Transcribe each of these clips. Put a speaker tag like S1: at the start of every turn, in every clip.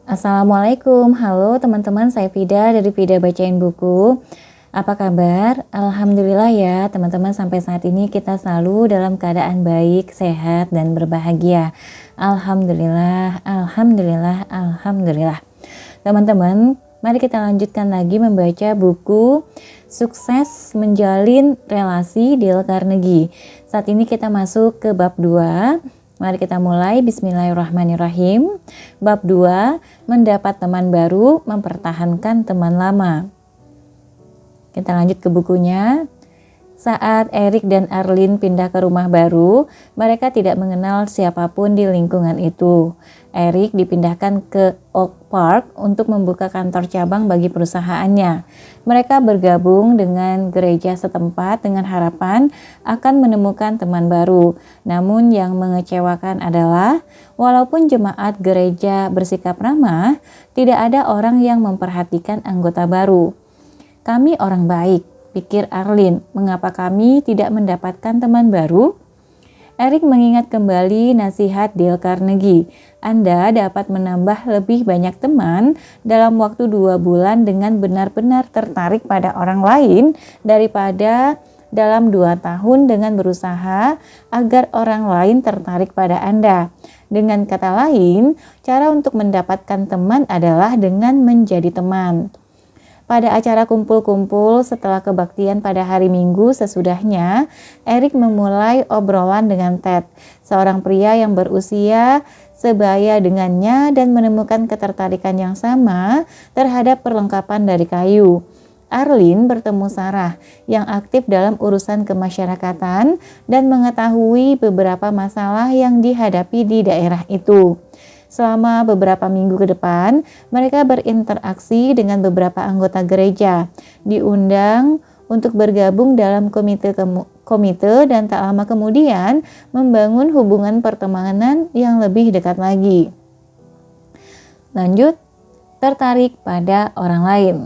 S1: Assalamualaikum, halo teman-teman, saya Fida dari Fida Bacain Buku. Apa kabar? Alhamdulillah ya teman-teman, sampai saat ini kita selalu dalam keadaan baik, sehat, dan berbahagia. Alhamdulillah, alhamdulillah, alhamdulillah. Teman-teman, mari kita lanjutkan lagi membaca buku Sukses Menjalin Relasi Dale Carnegie. Saat ini kita masuk ke bab 2. Mari kita mulai. Bismillahirrahmanirrahim. Bab 2, mendapat teman baru, mempertahankan teman lama. Kita lanjut ke bukunya. Saat Eric dan Arlene pindah ke rumah baru, mereka tidak mengenal siapapun di lingkungan itu. Eric dipindahkan ke Oak Park untuk membuka kantor cabang bagi perusahaannya. Mereka bergabung dengan gereja setempat dengan harapan akan menemukan teman baru. Namun yang mengecewakan adalah, walaupun jemaat gereja bersikap ramah, tidak ada orang yang memperhatikan anggota baru. Kami orang baik, pikir Arlene, mengapa kami tidak mendapatkan teman baru? Eric mengingat kembali nasihat Dale Carnegie. Anda dapat menambah lebih banyak teman dalam waktu 2 bulan dengan benar-benar tertarik pada orang lain daripada dalam 2 tahun dengan berusaha agar orang lain tertarik pada Anda. Dengan kata lain, cara untuk mendapatkan teman adalah dengan menjadi teman. Pada acara kumpul-kumpul setelah kebaktian pada hari Minggu sesudahnya, Eric memulai obrolan dengan Ted, seorang pria yang berusia sebaya dengannya dan menemukan ketertarikan yang sama terhadap perlengkapan dari kayu. Arlene bertemu Sarah yang aktif dalam urusan kemasyarakatan dan mengetahui beberapa masalah yang dihadapi di daerah itu. Selama beberapa minggu ke depan, mereka berinteraksi dengan beberapa anggota gereja, diundang untuk bergabung dalam komite dan tak lama kemudian membangun hubungan pertemanan yang lebih dekat lagi. Lanjut, tertarik pada orang lain.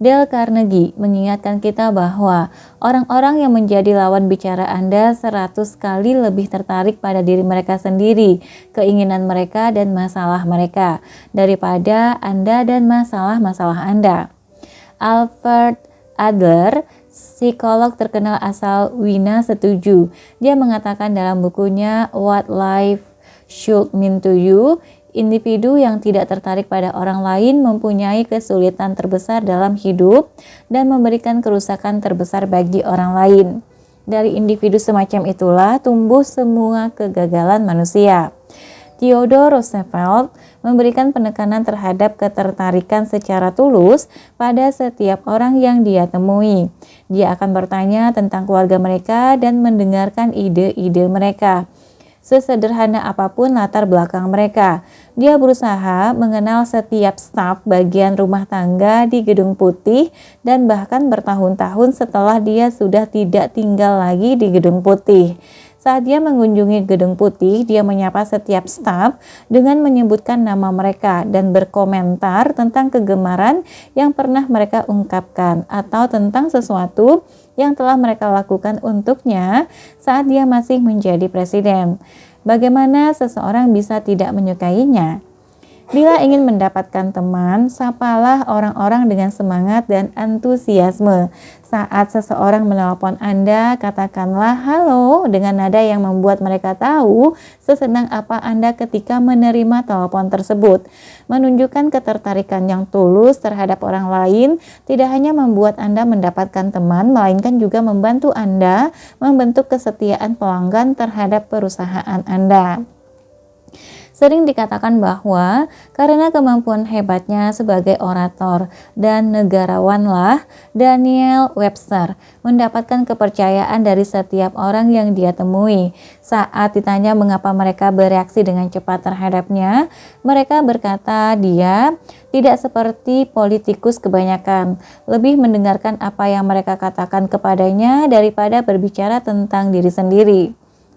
S1: Dale Carnegie mengingatkan kita bahwa orang-orang yang menjadi lawan bicara Anda 100 kali lebih tertarik pada diri mereka sendiri, keinginan mereka dan masalah mereka, daripada Anda dan masalah-masalah Anda. Alfred Adler, psikolog terkenal asal Wina, setuju. Dia mengatakan dalam bukunya What Life Should Mean to You, individu yang tidak tertarik pada orang lain mempunyai kesulitan terbesar dalam hidup dan memberikan kerusakan terbesar bagi orang lain. Dari individu semacam itulah tumbuh semua kegagalan manusia. Theodore Roosevelt memberikan penekanan terhadap ketertarikan secara tulus pada setiap orang yang dia temui. Dia akan bertanya tentang keluarga mereka dan mendengarkan ide-ide mereka. Sesederhana apapun latar belakang mereka, dia berusaha mengenal setiap staf bagian rumah tangga di Gedung Putih dan bahkan bertahun-tahun setelah dia sudah tidak tinggal lagi di Gedung Putih. Saat dia mengunjungi Gedung Putih, dia menyapa setiap staf dengan menyebutkan nama mereka dan berkomentar tentang kegemaran yang pernah mereka ungkapkan atau tentang sesuatu yang telah mereka lakukan untuknya saat dia masih menjadi presiden. Bagaimana seseorang bisa tidak menyukainya? Bila ingin mendapatkan teman, sapalah orang-orang dengan semangat dan antusiasme. Saat seseorang menelpon Anda, katakanlah halo dengan nada yang membuat mereka tahu sesenang apa Anda ketika menerima telepon tersebut. Menunjukkan ketertarikan yang tulus terhadap orang lain tidak hanya membuat Anda mendapatkan teman, melainkan juga membantu Anda membentuk kesetiaan pelanggan terhadap perusahaan Anda. Sering dikatakan bahwa karena kemampuan hebatnya sebagai orator dan negarawanlah Daniel Webster mendapatkan kepercayaan dari setiap orang yang dia temui. Saat ditanya mengapa mereka bereaksi dengan cepat terhadapnya, mereka berkata dia tidak seperti politikus kebanyakan, lebih mendengarkan apa yang mereka katakan kepadanya daripada berbicara tentang diri sendiri.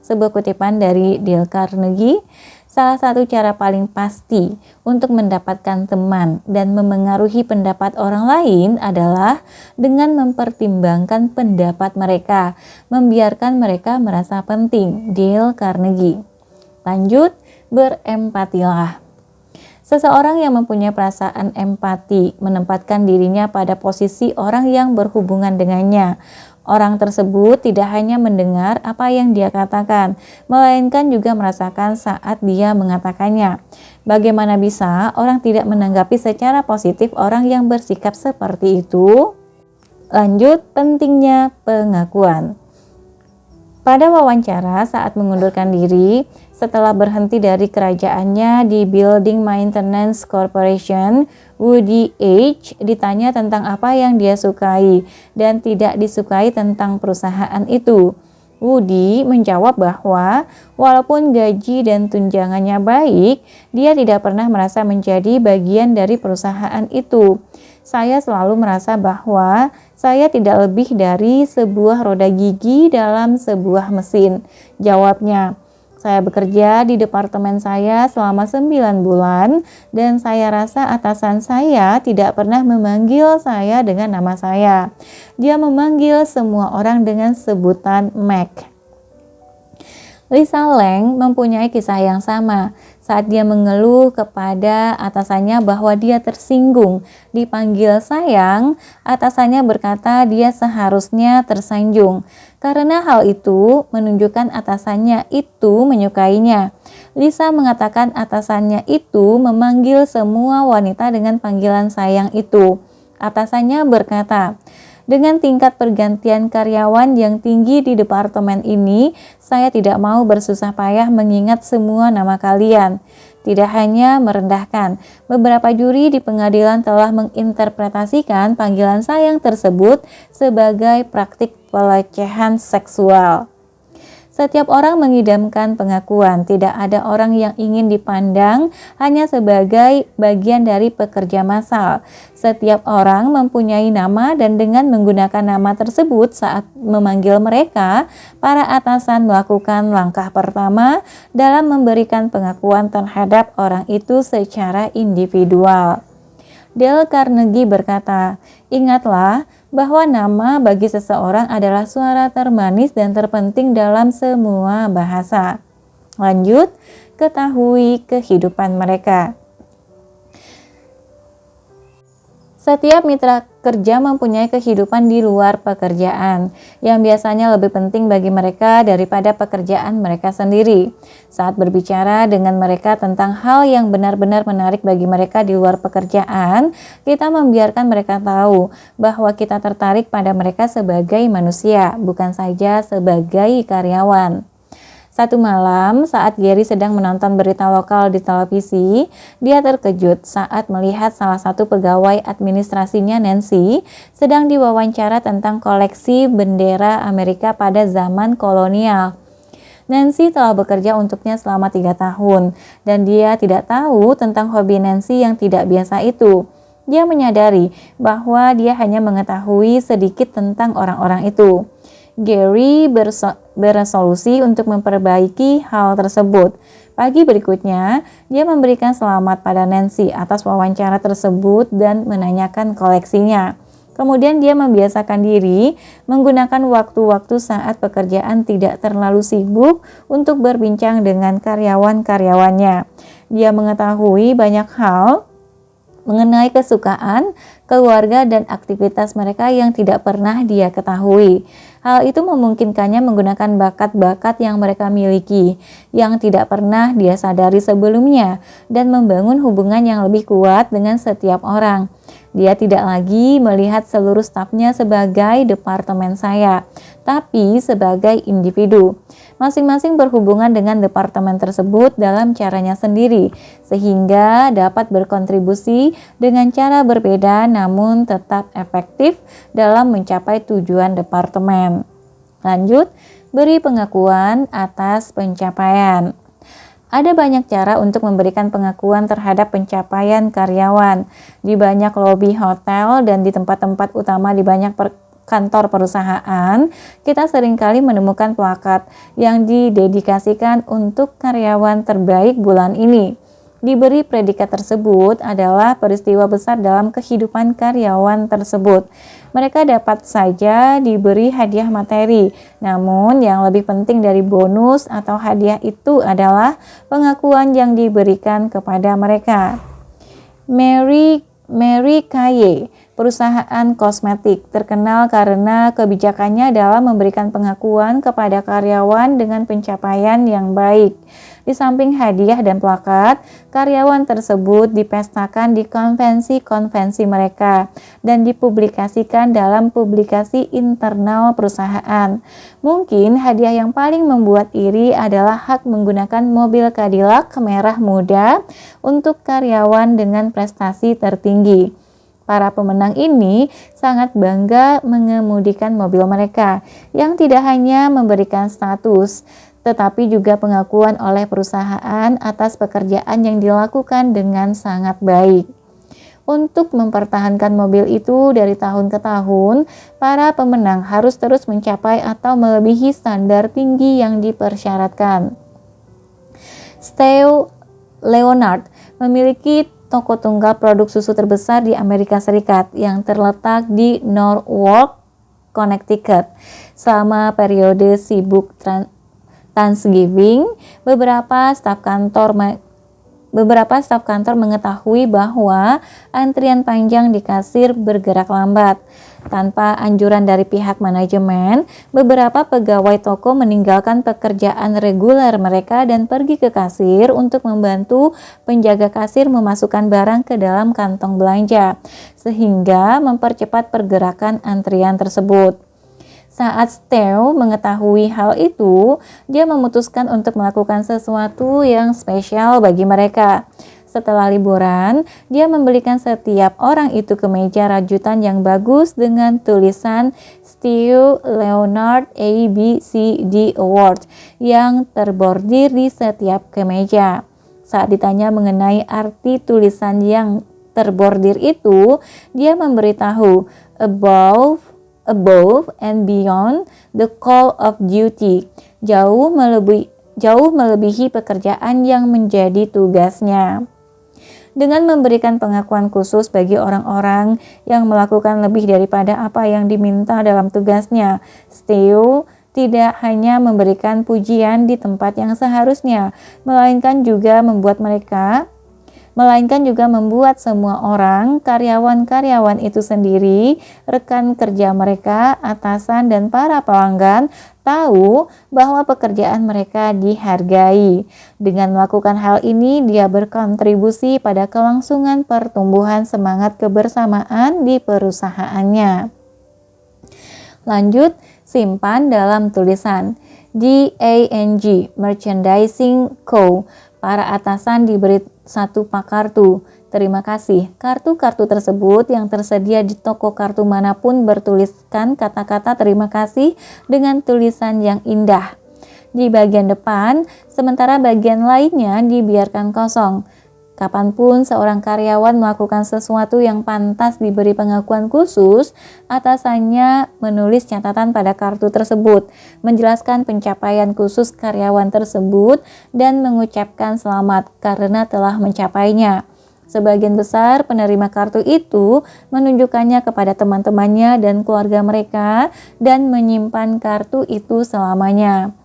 S1: Sebuah kutipan dari Dale Carnegie, salah satu cara paling pasti untuk mendapatkan teman dan memengaruhi pendapat orang lain adalah dengan mempertimbangkan pendapat mereka, membiarkan mereka merasa penting. Dale Carnegie. Lanjut, berempatilah. Seseorang yang mempunyai perasaan empati menempatkan dirinya pada posisi orang yang berhubungan dengannya. Orang tersebut tidak hanya mendengar apa yang dia katakan, melainkan juga merasakan saat dia mengatakannya. Bagaimana bisa orang tidak menanggapi secara positif orang yang bersikap seperti itu? Lanjut, pentingnya pengakuan. Pada wawancara saat mengundurkan diri, setelah berhenti dari kerajaannya di Building Maintenance Corporation, Woody H. ditanya tentang apa yang dia sukai dan tidak disukai tentang perusahaan itu. Woody menjawab bahwa walaupun gaji dan tunjangannya baik, dia tidak pernah merasa menjadi bagian dari perusahaan itu. Saya selalu merasa bahwa saya tidak lebih dari sebuah roda gigi dalam sebuah mesin. Jawabnya, saya bekerja di departemen saya selama 9 bulan dan saya rasa atasan saya tidak pernah memanggil saya dengan nama saya. Dia memanggil semua orang dengan sebutan Mac. Lisa Lang mempunyai kisah yang sama. Saat dia mengeluh kepada atasannya bahwa dia tersinggung dipanggil sayang, atasannya berkata dia seharusnya tersanjung. Karena hal itu menunjukkan atasannya itu menyukainya. Lisa mengatakan atasannya itu memanggil semua wanita dengan panggilan sayang itu. Atasannya berkata, dengan tingkat pergantian karyawan yang tinggi di departemen ini, saya tidak mau bersusah payah mengingat semua nama kalian. Tidak hanya merendahkan, beberapa juri di pengadilan telah menginterpretasikan panggilan sayang tersebut sebagai praktik pelecehan seksual. Setiap orang mengidamkan pengakuan, tidak ada orang yang ingin dipandang hanya sebagai bagian dari pekerja massal. Setiap orang mempunyai nama dan dengan menggunakan nama tersebut saat memanggil mereka, para atasan melakukan langkah pertama dalam memberikan pengakuan terhadap orang itu secara individual. Dale Carnegie berkata, ingatlah bahwa nama bagi seseorang adalah suara termanis dan terpenting dalam semua bahasa. Lanjut, ketahui kehidupan mereka. Setiap mitra kerja mempunyai kehidupan di luar pekerjaan, yang biasanya lebih penting bagi mereka daripada pekerjaan mereka sendiri. Saat berbicara dengan mereka tentang hal yang benar-benar menarik bagi mereka di luar pekerjaan, kita membiarkan mereka tahu bahwa kita tertarik pada mereka sebagai manusia, bukan saja sebagai karyawan. Satu malam, saat Gary sedang menonton berita lokal di televisi, dia terkejut saat melihat salah satu pegawai administrasinya, Nancy, sedang diwawancara tentang koleksi bendera Amerika pada zaman kolonial. Nancy telah bekerja untuknya selama 3 tahun, dan dia tidak tahu tentang hobi Nancy yang tidak biasa itu. Dia menyadari bahwa dia hanya mengetahui sedikit tentang orang-orang itu. Gary beresolusi untuk memperbaiki hal tersebut. Pagi berikutnya, dia memberikan selamat pada Nancy atas wawancara tersebut dan menanyakan koleksinya. Kemudian dia membiasakan diri menggunakan waktu-waktu saat pekerjaan tidak terlalu sibuk untuk berbincang dengan karyawan-karyawannya. Dia mengetahui banyak hal mengenai kesukaan, keluarga, dan aktivitas mereka yang tidak pernah dia ketahui. Hal itu memungkinkannya menggunakan bakat-bakat yang mereka miliki, yang tidak pernah dia sadari sebelumnya, dan membangun hubungan yang lebih kuat dengan setiap orang. Dia tidak lagi melihat seluruh stafnya sebagai departemen saya, tapi sebagai individu. Masing-masing berhubungan dengan departemen tersebut dalam caranya sendiri, sehingga dapat berkontribusi dengan cara berbeda namun tetap efektif dalam mencapai tujuan departemen. Lanjut, beri pengakuan atas pencapaian. Ada banyak cara untuk memberikan pengakuan terhadap pencapaian karyawan. Di banyak lobi hotel dan di tempat-tempat utama di banyak kantor perusahaan, kita seringkali menemukan plakat yang didedikasikan untuk karyawan terbaik bulan ini. Diberi predikat tersebut adalah peristiwa besar dalam kehidupan karyawan tersebut. Mereka dapat saja diberi hadiah materi, namun yang lebih penting dari bonus atau hadiah itu adalah pengakuan yang diberikan kepada mereka. Mary Kay, perusahaan kosmetik, terkenal karena kebijakannya dalam memberikan pengakuan kepada karyawan dengan pencapaian yang baik. Di samping hadiah dan plakat, karyawan tersebut dipestakan di konvensi-konvensi mereka dan dipublikasikan dalam publikasi internal perusahaan. Mungkin hadiah yang paling membuat iri adalah hak menggunakan mobil Cadillac merah muda untuk karyawan dengan prestasi tertinggi. Para pemenang ini sangat bangga mengemudikan mobil mereka yang tidak hanya memberikan status, tetapi juga pengakuan oleh perusahaan atas pekerjaan yang dilakukan dengan sangat baik. Untuk mempertahankan mobil itu dari tahun ke tahun, para pemenang harus terus mencapai atau melebihi standar tinggi yang dipersyaratkan. Stew Leonard memiliki toko tunggal produk susu terbesar di Amerika Serikat yang terletak di Norwalk, Connecticut. Selama periode sibuk Thanksgiving, beberapa staf kantor mengetahui bahwa antrian panjang di kasir bergerak lambat. Tanpa anjuran dari pihak manajemen, beberapa pegawai toko meninggalkan pekerjaan reguler mereka dan pergi ke kasir untuk membantu penjaga kasir memasukkan barang ke dalam kantong belanja, sehingga mempercepat pergerakan antrian tersebut. Saat Stew mengetahui hal itu, dia memutuskan untuk melakukan sesuatu yang spesial bagi mereka. Setelah liburan, dia membelikan setiap orang itu kemeja rajutan yang bagus dengan tulisan Stew Leonard ABCD Award yang terbordir di setiap kemeja. Saat ditanya mengenai arti tulisan yang terbordir itu, dia memberitahu above and beyond the call of duty, jauh melebihi pekerjaan yang menjadi tugasnya. Dengan memberikan pengakuan khusus bagi orang-orang yang melakukan lebih daripada apa yang diminta dalam tugasnya, Stew tidak hanya memberikan pujian di tempat yang seharusnya, melainkan juga membuat semua orang, karyawan-karyawan itu sendiri, rekan kerja mereka, atasan, dan para pelanggan tahu bahwa pekerjaan mereka dihargai. Dengan melakukan hal ini, dia berkontribusi pada kelangsungan pertumbuhan semangat kebersamaan di perusahaannya. Lanjut, simpan dalam tulisan. DANG Merchandising Co. Para atasan diberi satu pak kartu. Terima kasih. Kartu-kartu tersebut yang tersedia di toko kartu manapun bertuliskan kata-kata terima kasih dengan tulisan yang indah di bagian depan, sementara bagian lainnya dibiarkan kosong. Kapanpun seorang karyawan melakukan sesuatu yang pantas diberi pengakuan khusus, atasannya menulis catatan pada kartu tersebut, menjelaskan pencapaian khusus karyawan tersebut, dan mengucapkan selamat karena telah mencapainya. Sebagian besar penerima kartu itu menunjukkannya kepada teman-temannya dan keluarga mereka dan menyimpan kartu itu selamanya.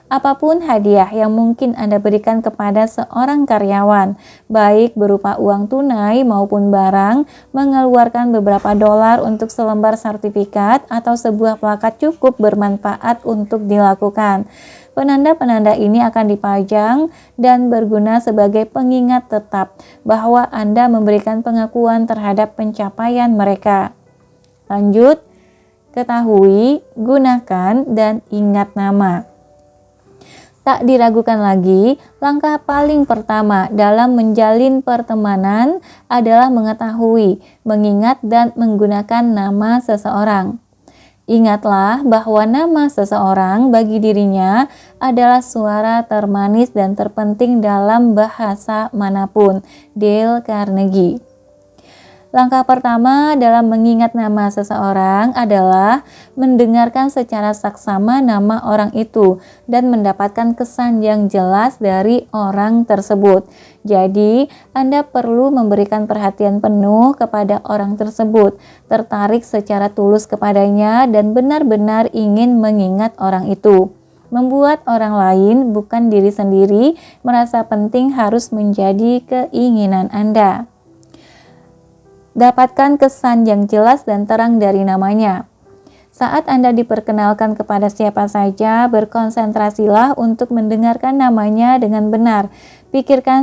S1: Apapun hadiah yang mungkin Anda berikan kepada seorang karyawan, baik berupa uang tunai maupun barang, mengeluarkan beberapa dolar untuk selembar sertifikat atau sebuah plakat cukup bermanfaat untuk dilakukan. Penanda-penanda ini akan dipajang dan berguna sebagai pengingat tetap bahwa Anda memberikan pengakuan terhadap pencapaian mereka. Lanjut, ketahui, gunakan, dan ingat nama. Tak diragukan lagi, langkah paling pertama dalam menjalin pertemanan adalah mengetahui, mengingat, dan menggunakan nama seseorang. Ingatlah bahwa nama seseorang bagi dirinya adalah suara termanis dan terpenting dalam bahasa manapun. Dale Carnegie. Langkah pertama dalam mengingat nama seseorang adalah mendengarkan secara saksama nama orang itu dan mendapatkan kesan yang jelas dari orang tersebut. Jadi, Anda perlu memberikan perhatian penuh kepada orang tersebut, tertarik secara tulus kepadanya, dan benar-benar ingin mengingat orang itu. Membuat orang lain, bukan diri sendiri, merasa penting harus menjadi keinginan Anda. Dapatkan kesan yang jelas dan terang dari namanya. Saat Anda diperkenalkan kepada siapa saja, berkonsentrasilah untuk mendengarkan namanya dengan benar. Pikirkan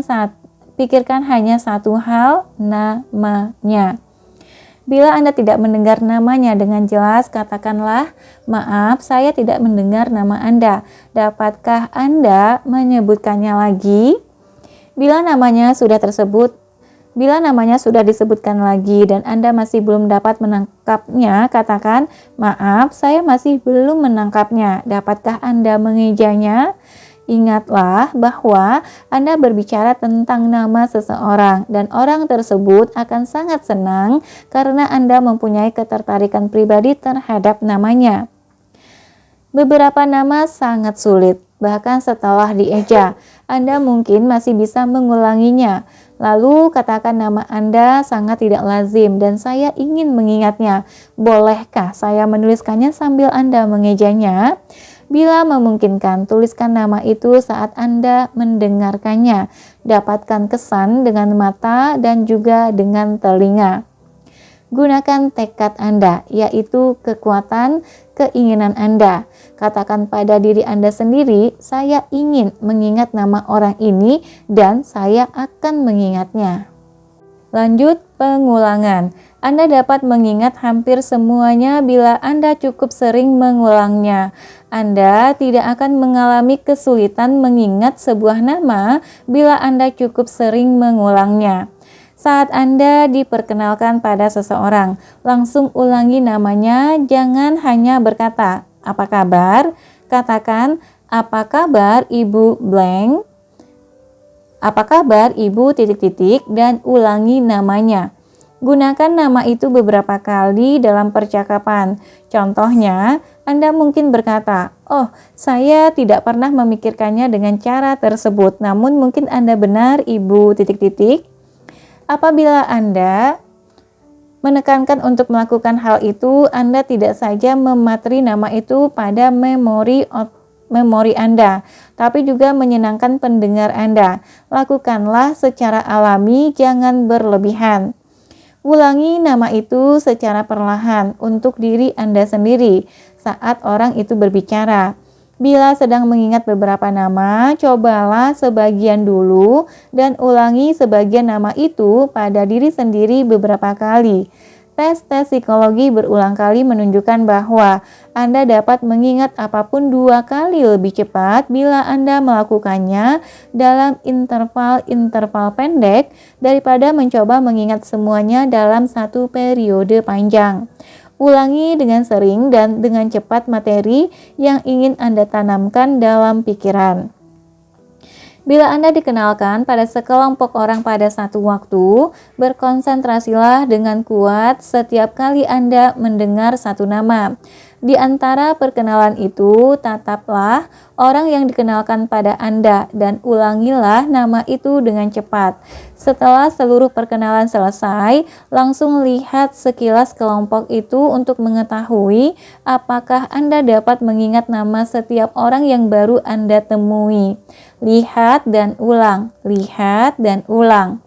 S1: hanya satu hal, namanya. Bila Anda tidak mendengar namanya dengan jelas, katakanlah, "Maaf, saya tidak mendengar nama Anda. Dapatkah Anda menyebutkannya lagi?" Bila namanya sudah disebutkan lagi dan Anda masih belum dapat menangkapnya, katakan, "Maaf, saya masih belum menangkapnya. Dapatkah Anda mengejanya?" Ingatlah bahwa Anda berbicara tentang nama seseorang dan orang tersebut akan sangat senang karena Anda mempunyai ketertarikan pribadi terhadap namanya. Beberapa nama sangat sulit, bahkan setelah dieja, Anda mungkin masih bisa mengulanginya. Lalu katakan nama Anda sangat tidak lazim dan saya ingin mengingatnya. Bolehkah saya menuliskannya sambil Anda mengejanya? Bila memungkinkan, tuliskan nama itu saat Anda mendengarkannya. Dapatkan kesan dengan mata dan juga dengan telinga. Gunakan tekad Anda, yaitu kekuatan keinginan Anda. Katakan pada diri Anda sendiri, "Saya ingin mengingat nama orang ini dan saya akan mengingatnya." Lanjut pengulangan. Anda dapat mengingat hampir semuanya bila Anda cukup sering mengulangnya. Anda tidak akan mengalami kesulitan mengingat sebuah nama bila Anda cukup sering mengulangnya. Saat Anda diperkenalkan pada seseorang, langsung ulangi namanya, jangan hanya berkata, "Apa kabar?" Katakan, "Apa kabar Ibu blank?" "Apa kabar Ibu titik-titik," dan ulangi namanya. Gunakan nama itu beberapa kali dalam percakapan. Contohnya, Anda mungkin berkata, "Oh, saya tidak pernah memikirkannya dengan cara tersebut, namun mungkin Anda benar Ibu titik-titik." Apabila Anda menekankan untuk melakukan hal itu, Anda tidak saja mematri nama itu pada memori Anda, tapi juga menyenangkan pendengar Anda. Lakukanlah secara alami, jangan berlebihan. Ulangi nama itu secara perlahan untuk diri Anda sendiri saat orang itu berbicara. Bila sedang mengingat beberapa nama, cobalah sebagian dulu dan ulangi sebagian nama itu pada diri sendiri beberapa kali. Tes-tes psikologi berulang kali menunjukkan bahwa Anda dapat mengingat apapun 2 kali lebih cepat bila Anda melakukannya dalam interval-interval pendek daripada mencoba mengingat semuanya dalam satu periode panjang. Ulangi dengan sering dan dengan cepat materi yang ingin Anda tanamkan dalam pikiran. Bila Anda dikenalkan pada sekelompok orang pada satu waktu, berkonsentrasilah dengan kuat setiap kali Anda mendengar satu nama. Di antara perkenalan itu, tataplah orang yang dikenalkan pada Anda dan ulangilah nama itu dengan cepat. Setelah seluruh perkenalan selesai, langsung lihat sekilas kelompok itu untuk mengetahui apakah Anda dapat mengingat nama setiap orang yang baru Anda temui. Lihat dan ulang, lihat dan ulang.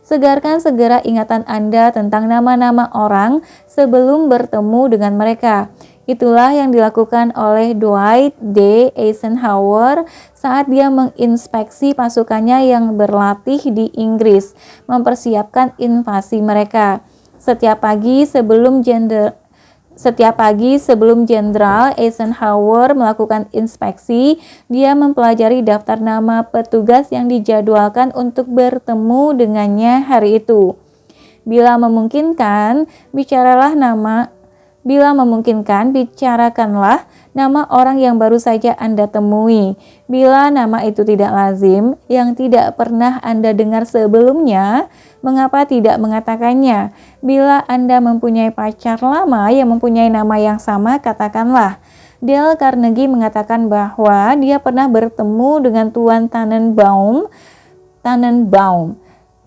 S1: Segarkan segera ingatan Anda tentang nama-nama orang sebelum bertemu dengan mereka. Itulah yang dilakukan oleh Dwight D. Eisenhower saat dia menginspeksi pasukannya yang berlatih di Inggris, mempersiapkan invasi mereka. Setiap pagi sebelum Jenderal Eisenhower melakukan inspeksi, dia mempelajari daftar nama petugas yang dijadwalkan untuk bertemu dengannya hari itu. Bila memungkinkan, bicarakanlah nama orang yang baru saja Anda temui. Bila nama itu tidak lazim, yang tidak pernah Anda dengar sebelumnya, mengapa tidak mengatakannya? Bila Anda mempunyai pacar lama yang mempunyai nama yang sama, katakanlah. Dale Carnegie mengatakan bahwa dia pernah bertemu dengan Tuan Tannenbaum.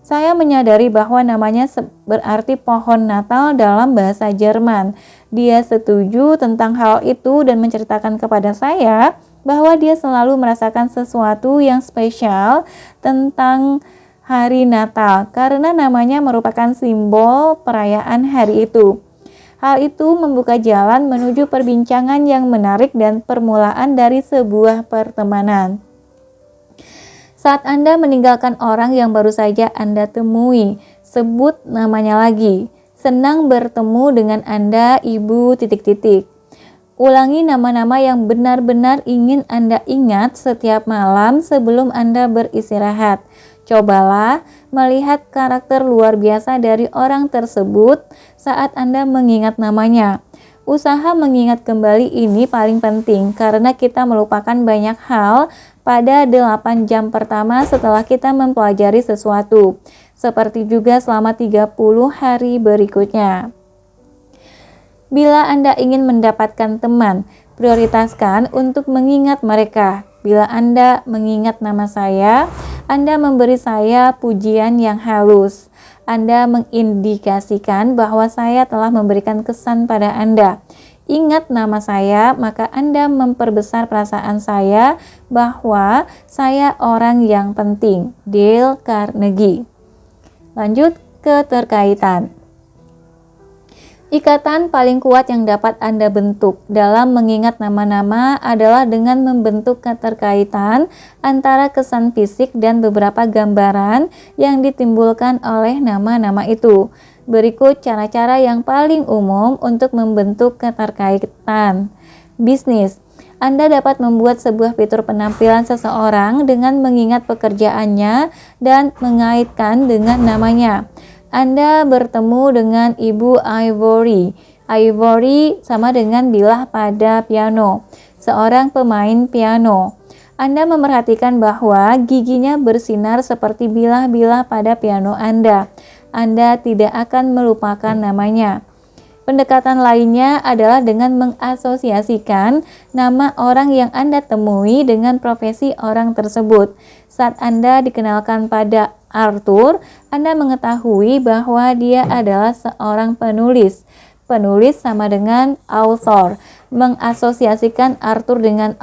S1: Saya menyadari bahwa namanya berarti pohon Natal dalam bahasa Jerman. Dia setuju tentang hal itu dan menceritakan kepada saya bahwa dia selalu merasakan sesuatu yang spesial tentang hari Natal karena namanya merupakan simbol perayaan hari itu. Hal itu membuka jalan menuju perbincangan yang menarik dan permulaan dari sebuah pertemanan. Saat Anda meninggalkan orang yang baru saja Anda temui, sebut namanya lagi. Senang bertemu dengan Anda, Ibu titik-titik. Ulangi nama-nama yang benar-benar ingin Anda ingat setiap malam sebelum Anda beristirahat. Cobalah melihat karakter luar biasa dari orang tersebut saat Anda mengingat namanya. Usaha mengingat kembali ini paling penting karena kita melupakan banyak hal pada 8 jam pertama setelah kita mempelajari sesuatu, seperti juga selama 30 hari berikutnya. Bila Anda ingin mendapatkan teman, prioritaskan untuk mengingat mereka. Bila Anda mengingat nama saya, Anda memberi saya pujian yang halus. Anda mengindikasikan bahwa saya telah memberikan kesan pada Anda. Ingat nama saya, maka Anda memperbesar perasaan saya bahwa saya orang yang penting. Dale Carnegie. Lanjut, keterkaitan. Ikatan paling kuat yang dapat Anda bentuk dalam mengingat nama-nama adalah dengan membentuk keterkaitan antara kesan fisik dan beberapa gambaran yang ditimbulkan oleh nama-nama itu. Berikut cara-cara yang paling umum untuk membentuk keterkaitan. Bisnis. Anda dapat membuat sebuah fitur penampilan seseorang dengan mengingat pekerjaannya dan mengaitkan dengan namanya. Anda bertemu dengan Ibu Ivory. Ivory sama dengan bilah pada piano, seorang pemain piano. Anda memerhatikan bahwa giginya bersinar seperti bilah-bilah pada piano Anda. Anda tidak akan melupakan namanya. Pendekatan lainnya adalah dengan mengasosiasikan nama orang yang Anda temui dengan profesi orang tersebut. Saat Anda dikenalkan pada Arthur, Anda mengetahui bahwa dia adalah seorang penulis. Penulis sama dengan author. Mengasosiasikan Arthur dengan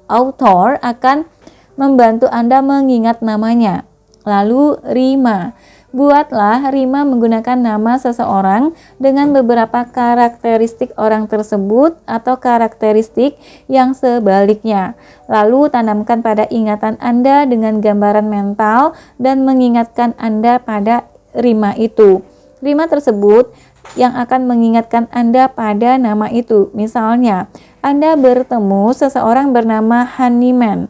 S1: author akan membantu Anda mengingat namanya. Lalu rima. Buatlah rima menggunakan nama seseorang dengan beberapa karakteristik orang tersebut atau karakteristik yang sebaliknya. Lalu tanamkan pada ingatan Anda dengan gambaran mental dan mengingatkan Anda pada rima itu. Rima tersebut yang akan mengingatkan Anda pada nama itu. Misalnya, Anda bertemu seseorang bernama Honeyman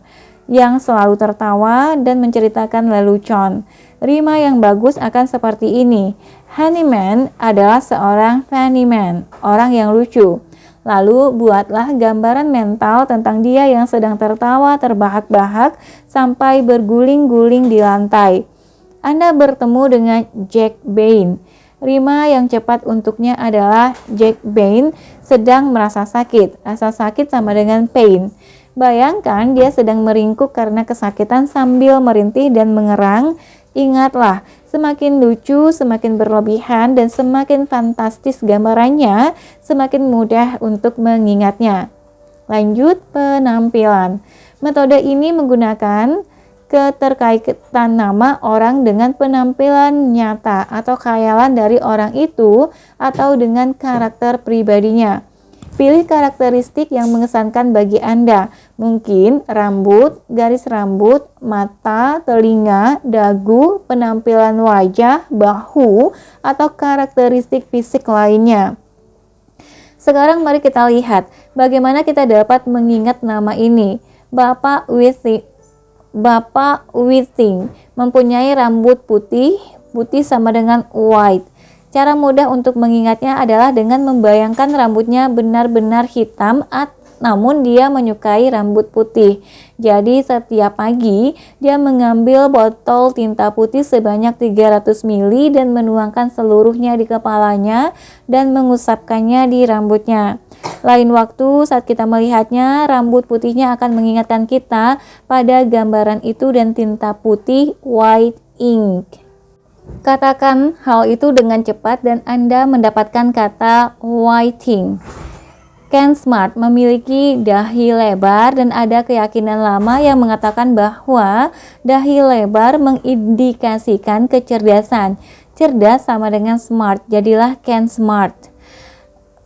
S1: yang selalu tertawa dan menceritakan lelucon. Rima yang bagus akan seperti ini. Honeyman adalah seorang funny man, orang yang lucu. Lalu buatlah gambaran mental tentang dia yang sedang tertawa terbahak-bahak sampai berguling-guling di lantai. Anda bertemu dengan Jack Bain. Rima yang cepat untuknya adalah Jack Bain sedang merasa sakit. Rasa sakit sama dengan pain. Bayangkan dia sedang meringkuk karena kesakitan sambil merintih dan mengerang. Ingatlah, semakin lucu, semakin berlebihan, dan semakin fantastis gambarannya, semakin mudah untuk mengingatnya. Lanjut, penampilan. Metode ini menggunakan keterkaitan nama orang dengan penampilan nyata atau khayalan dari orang itu atau dengan karakter pribadinya. Pilih karakteristik yang mengesankan bagi Anda. Mungkin rambut, garis rambut, mata, telinga, dagu, penampilan wajah, bahu, atau karakteristik fisik lainnya. Sekarang mari kita lihat bagaimana kita dapat mengingat nama ini. Bapak Withing mempunyai rambut putih, putih sama dengan white. Cara mudah untuk mengingatnya adalah dengan membayangkan rambutnya benar-benar hitam, namun dia menyukai rambut putih. Jadi setiap pagi dia mengambil botol tinta putih sebanyak 300 ml dan menuangkan seluruhnya di kepalanya dan mengusapkannya di rambutnya. Lain waktu saat kita melihatnya, rambut putihnya akan mengingatkan kita pada gambaran itu dan tinta putih white ink. Katakan hal itu dengan cepat dan Anda mendapatkan kata whiting. Ken Smart memiliki dahi lebar dan ada keyakinan lama yang mengatakan bahwa dahi lebar mengindikasikan kecerdasan. Cerdas sama dengan smart, jadilah Ken Smart.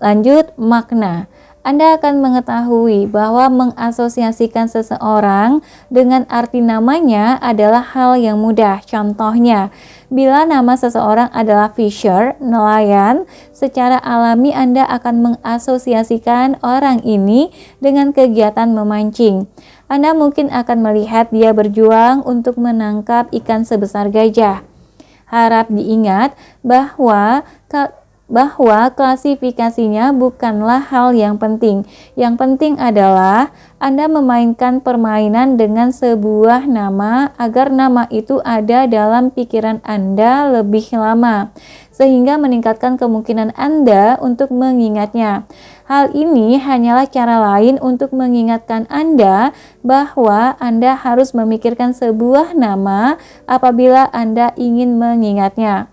S1: Lanjut, makna. Anda akan mengetahui bahwa mengasosiasikan seseorang dengan arti namanya adalah hal yang mudah. Contohnya, bila nama seseorang adalah fisher, nelayan, secara alami Anda akan mengasosiasikan orang ini dengan kegiatan memancing. Anda mungkin akan melihat dia berjuang untuk menangkap ikan sebesar gajah. Harap diingat bahwa klasifikasinya bukanlah hal yang penting. Yang penting adalah Anda memainkan permainan dengan sebuah nama agar nama itu ada dalam pikiran Anda lebih lama, sehingga meningkatkan kemungkinan Anda untuk mengingatnya. Hal ini hanyalah cara lain untuk mengingatkan Anda bahwa Anda harus memikirkan sebuah nama apabila Anda ingin mengingatnya.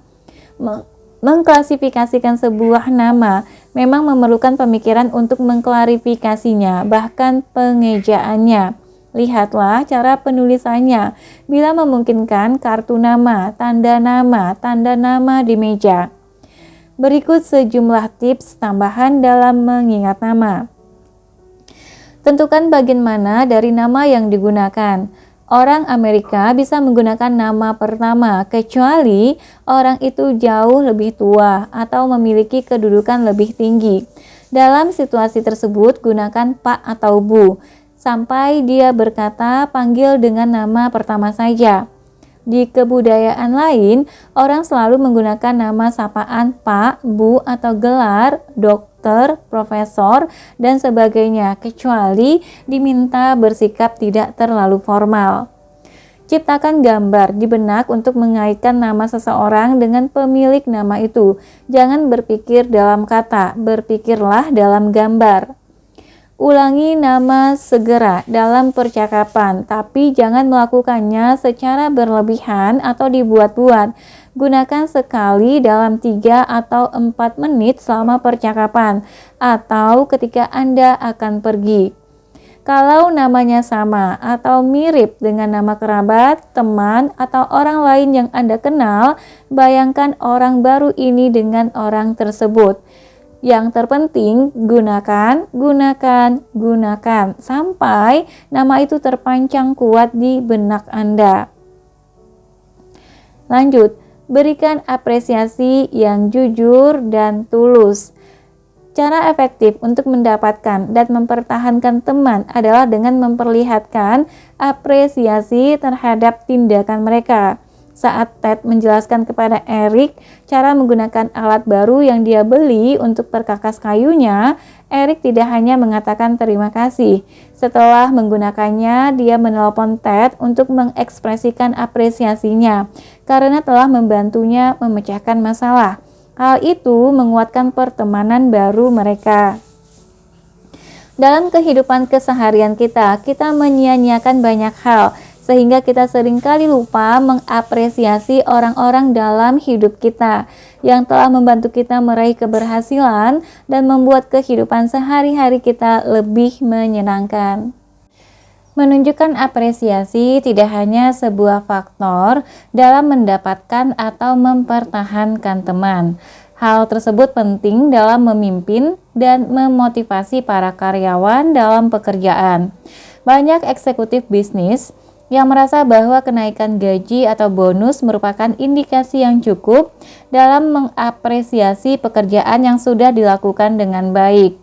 S1: Mengklasifikasikan sebuah nama memang memerlukan pemikiran untuk mengklarifikasinya, bahkan pengejaannya. Lihatlah cara penulisannya. Bila memungkinkan, kartu nama, tanda nama di meja. Berikut sejumlah tips tambahan dalam mengingat nama. Tentukan bagian mana dari nama yang digunakan. Orang Amerika bisa menggunakan nama pertama kecuali orang itu jauh lebih tua atau memiliki kedudukan lebih tinggi. Dalam situasi tersebut, gunakan Pak atau Bu. Sampai dia berkata, panggil dengan nama pertama saja. Di kebudayaan lain, orang selalu menggunakan nama sapaan Pak, Bu, atau gelar dokter, profesor, dan sebagainya, kecuali diminta bersikap tidak terlalu formal. Ciptakan gambar di benak untuk mengaitkan nama seseorang dengan pemilik nama itu. Jangan berpikir dalam kata, berpikirlah dalam gambar. Ulangi nama segera dalam percakapan, tapi jangan melakukannya secara berlebihan atau dibuat-buat. Gunakan sekali dalam 3 atau 4 menit selama percakapan, atau ketika Anda akan pergi. Kalau namanya sama atau mirip dengan nama kerabat, teman, atau orang lain yang Anda kenal, bayangkan orang baru ini dengan orang tersebut. Yang terpenting, gunakan sampai nama itu terpancang kuat di benak Anda. Lanjut, berikan apresiasi yang jujur dan tulus. Cara efektif untuk mendapatkan dan mempertahankan teman adalah dengan memperlihatkan apresiasi terhadap tindakan mereka. Saat Ted menjelaskan kepada Eric cara menggunakan alat baru yang dia beli untuk perkakas kayunya, Eric tidak hanya mengatakan terima kasih. Setelah menggunakannya, dia menelpon Ted untuk mengekspresikan apresiasinya karena telah membantunya memecahkan masalah. Hal itu menguatkan pertemanan baru mereka. Dalam kehidupan keseharian kita menyia-nyiakan banyak hal, sehingga kita seringkali lupa mengapresiasi orang-orang dalam hidup kita yang telah membantu kita meraih keberhasilan dan membuat kehidupan sehari-hari kita lebih menyenangkan. Menunjukkan apresiasi tidak hanya sebuah faktor dalam mendapatkan atau mempertahankan teman. Hal tersebut penting dalam memimpin dan memotivasi para karyawan dalam pekerjaan. Banyak eksekutif bisnis yang merasa bahwa kenaikan gaji atau bonus merupakan indikasi yang cukup dalam mengapresiasi pekerjaan yang sudah dilakukan dengan baik.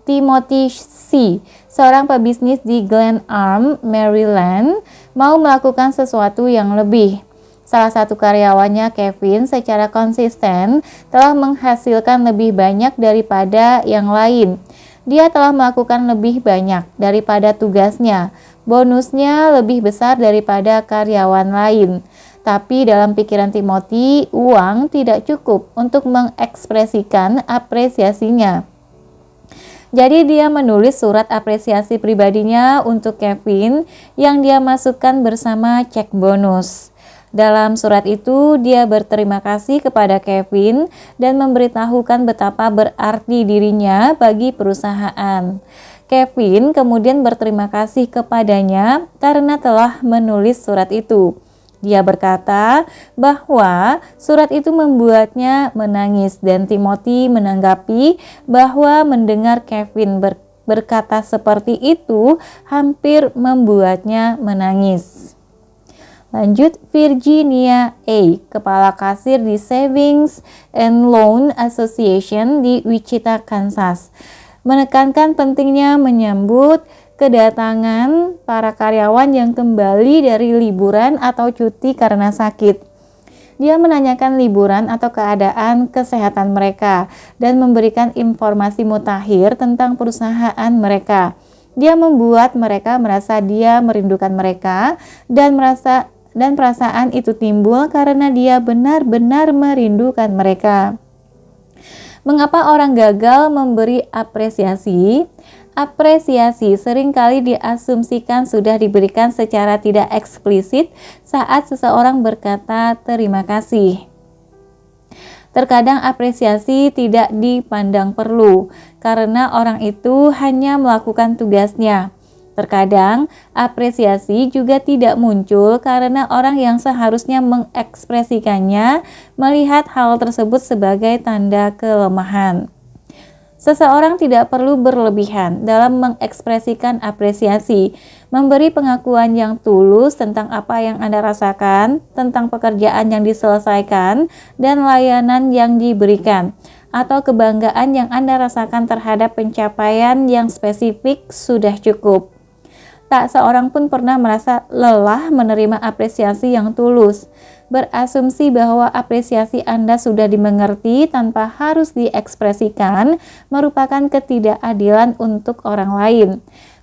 S1: Timothy C., seorang pebisnis di Glen Arm, Maryland, mau melakukan sesuatu yang lebih. Salah satu karyawannya, Kevin, secara konsisten telah menghasilkan lebih banyak daripada yang lain. Dia telah melakukan lebih banyak daripada tugasnya. Bonusnya lebih besar daripada karyawan lain. Tapi dalam pikiran Timothy, uang tidak cukup untuk mengekspresikan apresiasinya. Jadi dia menulis surat apresiasi pribadinya untuk Kevin yang dia masukkan bersama cek bonus. Dalam surat itu, dia berterima kasih kepada Kevin dan memberitahukan betapa berarti dirinya bagi perusahaan. Kevin kemudian berterima kasih kepadanya karena telah menulis surat itu. Dia berkata bahwa surat itu membuatnya menangis dan Timothy menanggapi bahwa mendengar Kevin berkata seperti itu hampir membuatnya menangis. Lanjut, Virginia A., kepala kasir di Savings and Loan Association di Wichita, Kansas, menekankan pentingnya menyambut kedatangan para karyawan yang kembali dari liburan atau cuti karena sakit. Dia menanyakan liburan atau keadaan kesehatan mereka dan memberikan informasi mutakhir tentang perusahaan mereka. Dia membuat mereka merasa dia merindukan mereka dan perasaan itu timbul karena dia benar-benar merindukan mereka. Mengapa orang gagal memberi apresiasi? Apresiasi seringkali diasumsikan sudah diberikan secara tidak eksplisit saat seseorang berkata terima kasih. Terkadang apresiasi tidak dipandang perlu karena orang itu hanya melakukan tugasnya. Terkadang apresiasi juga tidak muncul karena orang yang seharusnya mengekspresikannya melihat hal tersebut sebagai tanda kelemahan. Seseorang tidak perlu berlebihan dalam mengekspresikan apresiasi, memberi pengakuan yang tulus tentang apa yang Anda rasakan, tentang pekerjaan yang diselesaikan, dan layanan yang diberikan, atau kebanggaan yang Anda rasakan terhadap pencapaian yang spesifik sudah cukup. Tak seorang pun pernah merasa lelah menerima apresiasi yang tulus. Berasumsi bahwa apresiasi Anda sudah dimengerti tanpa harus diekspresikan merupakan ketidakadilan untuk orang lain.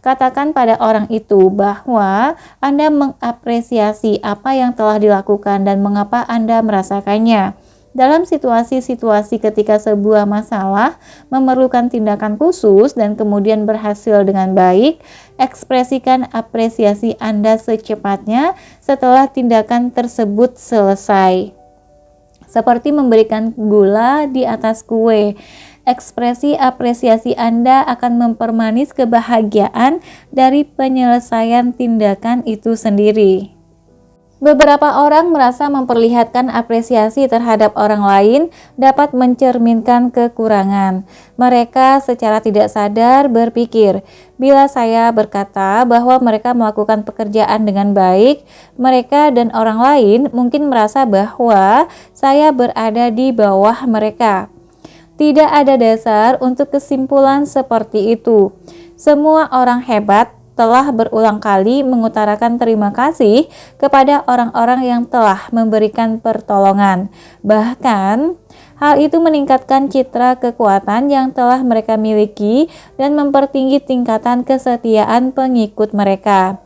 S1: Katakan pada orang itu bahwa Anda mengapresiasi apa yang telah dilakukan dan mengapa Anda merasakannya. Dalam situasi-situasi ketika sebuah masalah memerlukan tindakan khusus dan kemudian berhasil dengan baik, ekspresikan apresiasi Anda secepatnya setelah tindakan tersebut selesai. Seperti memberikan gula di atas kue, ekspresi apresiasi Anda akan mempermanis kebahagiaan dari penyelesaian tindakan itu sendiri. Beberapa orang merasa memperlihatkan apresiasi terhadap orang lain dapat mencerminkan kekurangan. Mereka secara tidak sadar berpikir, bila saya berkata bahwa mereka melakukan pekerjaan dengan baik, mereka dan orang lain mungkin merasa bahwa saya berada di bawah mereka. Tidak ada dasar untuk kesimpulan seperti itu. Semua orang hebat telah berulang kali mengutarakan terima kasih kepada orang-orang yang telah memberikan pertolongan. Bahkan, hal itu meningkatkan citra kekuatan yang telah mereka miliki dan mempertinggi tingkatan kesetiaan pengikut mereka.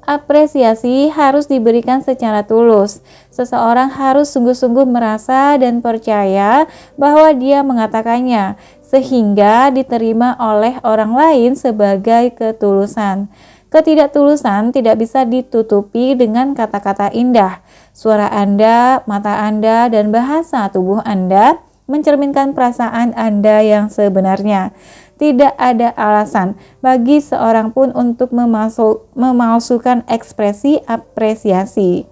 S1: Apresiasi harus diberikan secara tulus. Seseorang harus sungguh-sungguh merasa dan percaya bahwa dia mengatakannya, sehingga diterima oleh orang lain sebagai ketulusan. Ketidaktulusan tidak bisa ditutupi dengan kata-kata indah. Suara Anda, mata Anda, dan bahasa tubuh Anda mencerminkan perasaan Anda yang sebenarnya. Tidak ada alasan bagi seorang pun untuk memalsukan ekspresi apresiasi.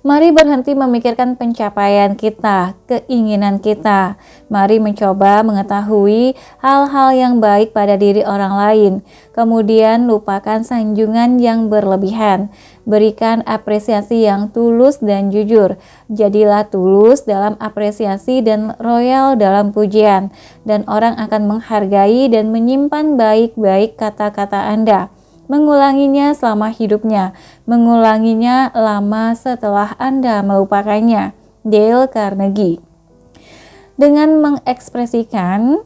S1: Mari berhenti memikirkan pencapaian kita, keinginan kita. Mari mencoba mengetahui hal-hal yang baik pada diri orang lain. Kemudian lupakan sanjungan yang berlebihan. Berikan apresiasi yang tulus dan jujur. Jadilah tulus dalam apresiasi dan royal dalam pujian. Dan orang akan menghargai dan menyimpan baik-baik kata-kata Anda. Mengulanginya selama hidupnya, mengulanginya lama setelah Anda melupakannya. Dale Carnegie. Dengan mengekspresikan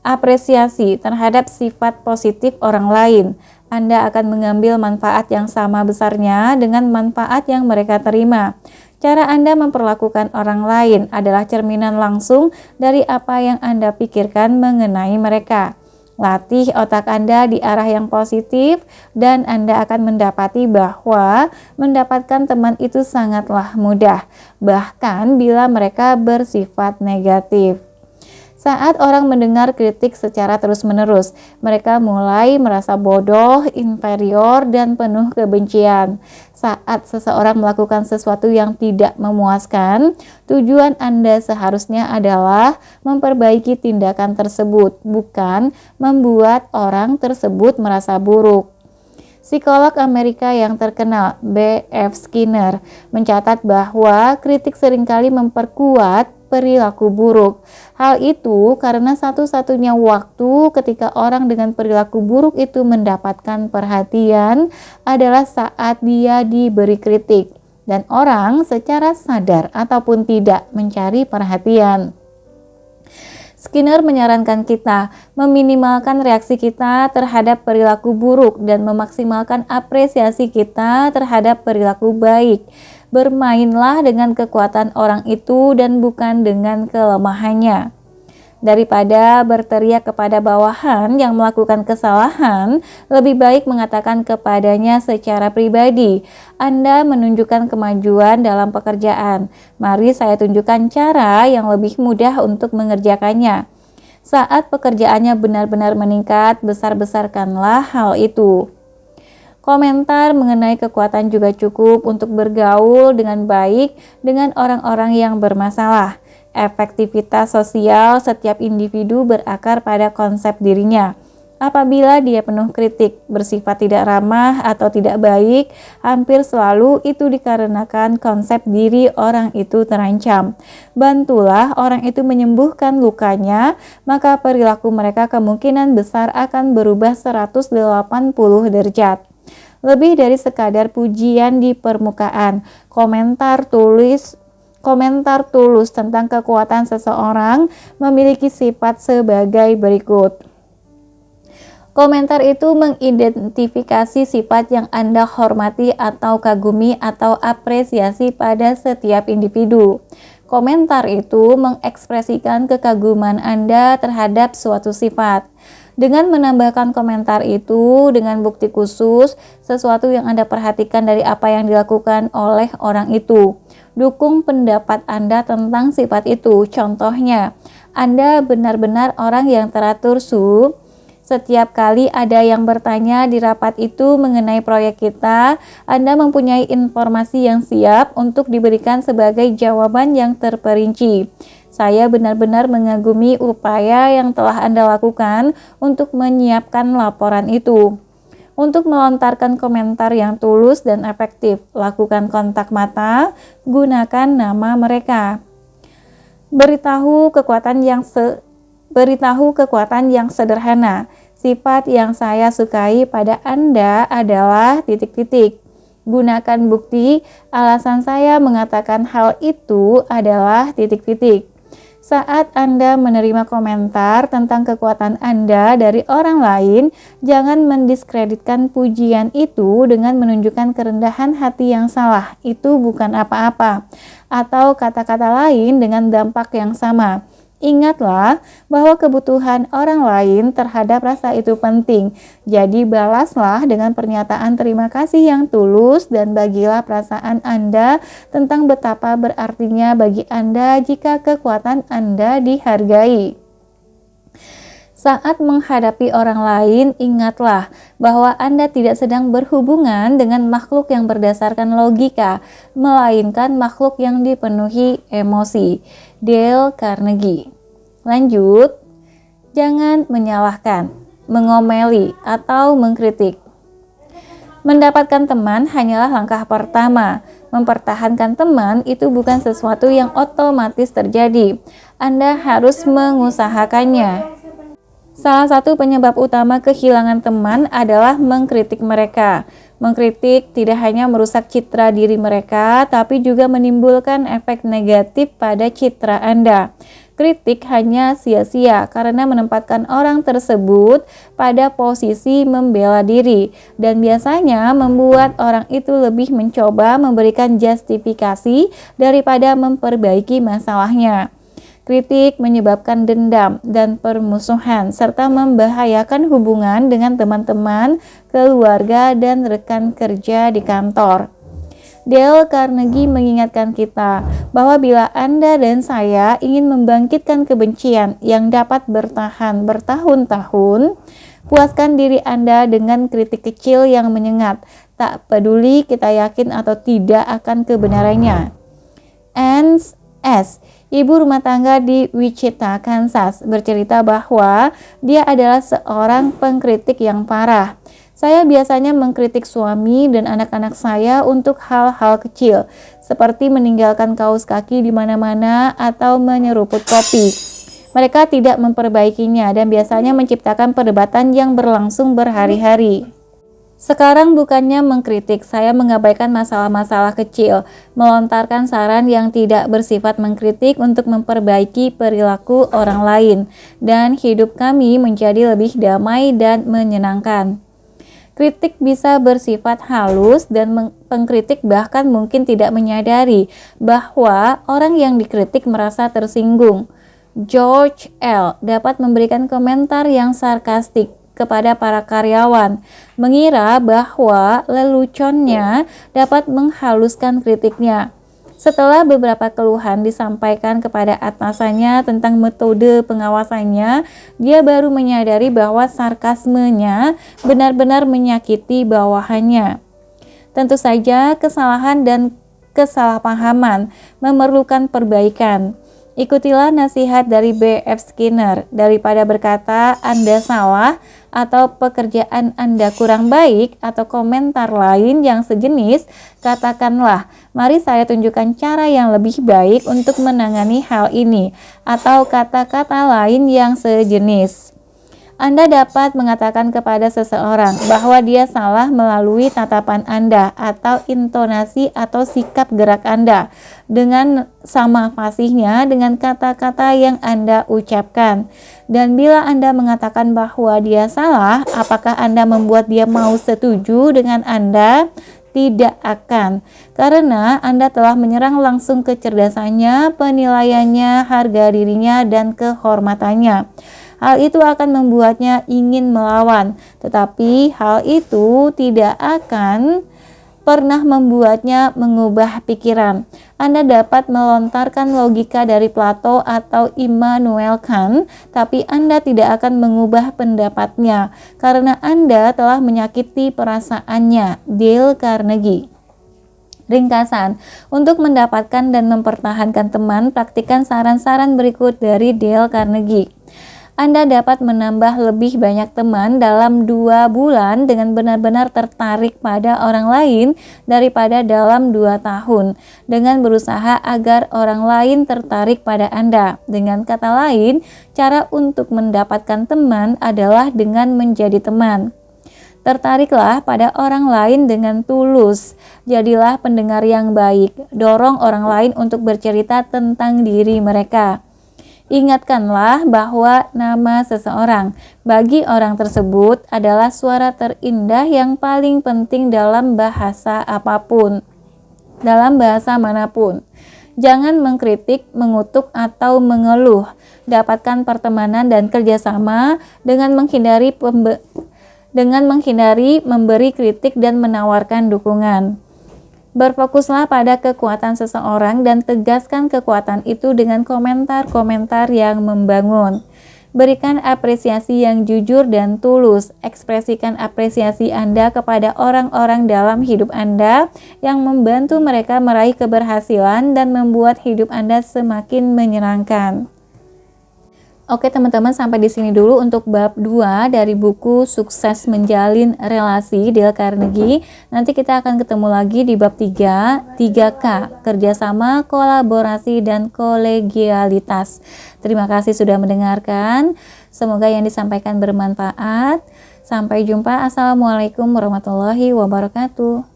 S1: apresiasi terhadap sifat positif orang lain, Anda akan mengambil manfaat yang sama besarnya dengan manfaat yang mereka terima. Cara Anda memperlakukan orang lain adalah cerminan langsung dari apa yang Anda pikirkan mengenai mereka. Latih otak Anda di arah yang positif dan Anda akan mendapati bahwa mendapatkan teman itu sangatlah mudah, bahkan bila mereka bersifat negatif. Saat orang mendengar kritik secara terus-menerus, mereka mulai merasa bodoh, inferior, dan penuh kebencian. Saat seseorang melakukan sesuatu yang tidak memuaskan, tujuan Anda seharusnya adalah memperbaiki tindakan tersebut, bukan membuat orang tersebut merasa buruk. Psikolog Amerika yang terkenal, B.F. Skinner, mencatat bahwa kritik seringkali memperkuat perilaku buruk. Hal itu karena satu-satunya waktu ketika orang dengan perilaku buruk itu mendapatkan perhatian adalah saat dia diberi kritik, dan orang secara sadar ataupun tidak mencari perhatian. Skinner menyarankan kita meminimalkan reaksi kita terhadap perilaku buruk dan memaksimalkan apresiasi kita terhadap perilaku baik. Bermainlah dengan kekuatan orang itu dan bukan dengan kelemahannya. Daripada berteriak kepada bawahan yang melakukan kesalahan, lebih baik mengatakan kepadanya secara pribadi, Anda menunjukkan kemajuan dalam pekerjaan. Mari saya tunjukkan cara yang lebih mudah untuk mengerjakannya. Saat pekerjaannya benar-benar meningkat, besar-besarkanlah hal itu. Komentar mengenai kekuatan juga cukup untuk bergaul dengan baik dengan orang-orang yang bermasalah. Efektivitas sosial setiap individu berakar pada konsep dirinya. Apabila dia penuh kritik, bersifat tidak ramah atau tidak baik, hampir selalu itu dikarenakan konsep diri orang itu terancam. Bantulah orang itu menyembuhkan lukanya, maka perilaku mereka kemungkinan besar akan berubah 180 derajat. Lebih dari sekadar pujian di permukaan, komentar tulus tentang kekuatan seseorang memiliki sifat sebagai berikut. Komentar itu mengidentifikasi sifat yang Anda hormati atau kagumi atau apresiasi pada setiap individu. Komentar itu mengekspresikan kekaguman Anda terhadap suatu sifat. Dengan menambahkan komentar itu dengan bukti khusus, sesuatu yang Anda perhatikan dari apa yang dilakukan oleh orang itu. Dukung pendapat Anda tentang sifat itu. Contohnya, Anda benar-benar orang yang teratur, Su. Setiap kali ada yang bertanya di rapat itu mengenai proyek kita, Anda mempunyai informasi yang siap untuk diberikan sebagai jawaban yang terperinci. Saya benar-benar mengagumi upaya yang telah Anda lakukan untuk menyiapkan laporan itu. Untuk melontarkan komentar yang tulus dan efektif, lakukan kontak mata, gunakan nama mereka. Beritahu kekuatan yang sederhana. Sifat yang saya sukai pada Anda adalah titik-titik. Gunakan bukti, alasan saya mengatakan hal itu adalah titik-titik. Saat Anda menerima komentar tentang kekuatan Anda dari orang lain, jangan mendiskreditkan pujian itu dengan menunjukkan kerendahan hati yang salah. Itu bukan apa-apa. Atau kata-kata lain dengan dampak yang sama. Ingatlah bahwa kebutuhan orang lain terhadap rasa itu penting. Jadi balaslah dengan pernyataan terima kasih yang tulus dan bagilah perasaan Anda tentang betapa berartinya bagi Anda jika kekuatan Anda dihargai. Saat menghadapi orang lain, ingatlah bahwa Anda tidak sedang berhubungan dengan makhluk yang berdasarkan logika, melainkan makhluk yang dipenuhi emosi. Dale Carnegie. Lanjut, jangan menyalahkan, mengomeli, atau mengkritik. Mendapatkan teman hanyalah langkah pertama. Mempertahankan teman itu bukan sesuatu yang otomatis terjadi. Anda harus mengusahakannya. Salah satu penyebab utama kehilangan teman adalah mengkritik mereka. Mengkritik tidak hanya merusak citra diri mereka, tapi juga menimbulkan efek negatif pada citra Anda. Kritik hanya sia-sia karena menempatkan orang tersebut pada posisi membela diri dan biasanya membuat orang itu lebih mencoba memberikan justifikasi daripada memperbaiki masalahnya. Kritik menyebabkan dendam dan permusuhan, serta membahayakan hubungan dengan teman-teman, keluarga, dan rekan kerja di kantor. Dale Carnegie mengingatkan kita bahwa bila Anda dan saya ingin membangkitkan kebencian yang dapat bertahan bertahun-tahun, puaskan diri Anda dengan kritik kecil yang menyengat, tak peduli kita yakin atau tidak akan kebenarannya. Ann S., ibu rumah tangga di Wichita, Kansas, bercerita bahwa dia adalah seorang pengkritik yang parah. Saya biasanya mengkritik suami dan anak-anak saya untuk hal-hal kecil, seperti meninggalkan kaos kaki di mana-mana atau menyeruput kopi. Mereka tidak memperbaikinya dan biasanya menciptakan perdebatan yang berlangsung berhari-hari. Sekarang bukannya mengkritik, saya mengabaikan masalah-masalah kecil, melontarkan saran yang tidak bersifat mengkritik untuk memperbaiki perilaku orang lain, dan hidup kami menjadi lebih damai dan menyenangkan. Kritik bisa bersifat halus dan pengkritik bahkan mungkin tidak menyadari bahwa orang yang dikritik merasa tersinggung. George L. dapat memberikan komentar yang sarkastik kepada para karyawan, mengira bahwa leluconnya dapat menghaluskan kritiknya. Setelah beberapa keluhan disampaikan kepada atasannya tentang metode pengawasannya, dia baru menyadari bahwa sarkasmenya benar-benar menyakiti bawahannya. Tentu saja kesalahan dan kesalahpahaman memerlukan perbaikan. Ikutilah nasihat dari B.F. Skinner, daripada berkata Anda salah atau pekerjaan Anda kurang baik atau komentar lain yang sejenis, katakanlah, mari saya tunjukkan cara yang lebih baik untuk menangani hal ini, atau kata-kata lain yang sejenis. Anda dapat mengatakan kepada seseorang bahwa dia salah melalui tatapan Anda atau intonasi atau sikap gerak Anda dengan sama fasihnya dengan kata-kata yang Anda ucapkan. Dan bila Anda mengatakan bahwa dia salah, apakah Anda membuat dia mau setuju dengan Anda? Tidak akan, karena Anda telah menyerang langsung kecerdasannya, penilaiannya, harga dirinya, dan kehormatannya. Hal itu akan membuatnya ingin melawan, tetapi hal itu tidak akan pernah membuatnya mengubah pikiran. Anda dapat melontarkan logika dari Plato atau Immanuel Kant, tapi Anda tidak akan mengubah pendapatnya, karena Anda telah menyakiti perasaannya. Dale Carnegie. Ringkasan, untuk mendapatkan dan mempertahankan teman, praktikkan saran-saran berikut dari Dale Carnegie. Anda dapat menambah lebih banyak teman dalam 2 bulan dengan benar-benar tertarik pada orang lain daripada dalam 2 tahun, dengan berusaha agar orang lain tertarik pada Anda. Dengan kata lain, cara untuk mendapatkan teman adalah dengan menjadi teman. Tertariklah pada orang lain dengan tulus. Jadilah pendengar yang baik. Dorong orang lain untuk bercerita tentang diri mereka. Ingatkanlah bahwa nama seseorang bagi orang tersebut adalah suara terindah yang paling penting dalam bahasa apapun, dalam bahasa manapun. Jangan mengkritik, mengutuk, atau mengeluh. Dapatkan pertemanan dan kerjasama dengan menghindari memberi kritik dan menawarkan dukungan. Berfokuslah pada kekuatan seseorang dan tegaskan kekuatan itu dengan komentar-komentar yang membangun. Berikan apresiasi yang jujur dan tulus. Ekspresikan apresiasi Anda kepada orang-orang dalam hidup Anda yang membantu mereka meraih keberhasilan dan membuat hidup Anda semakin menyenangkan. Oke teman-teman, sampai di sini dulu untuk bab 2 dari buku Sukses Menjalin Relasi Dale Carnegie. Nanti kita akan ketemu lagi di bab 3, 3K, kerjasama, kolaborasi, dan kolegialitas. Terima kasih sudah mendengarkan. Semoga yang disampaikan bermanfaat. Sampai jumpa. Assalamualaikum warahmatullahi wabarakatuh.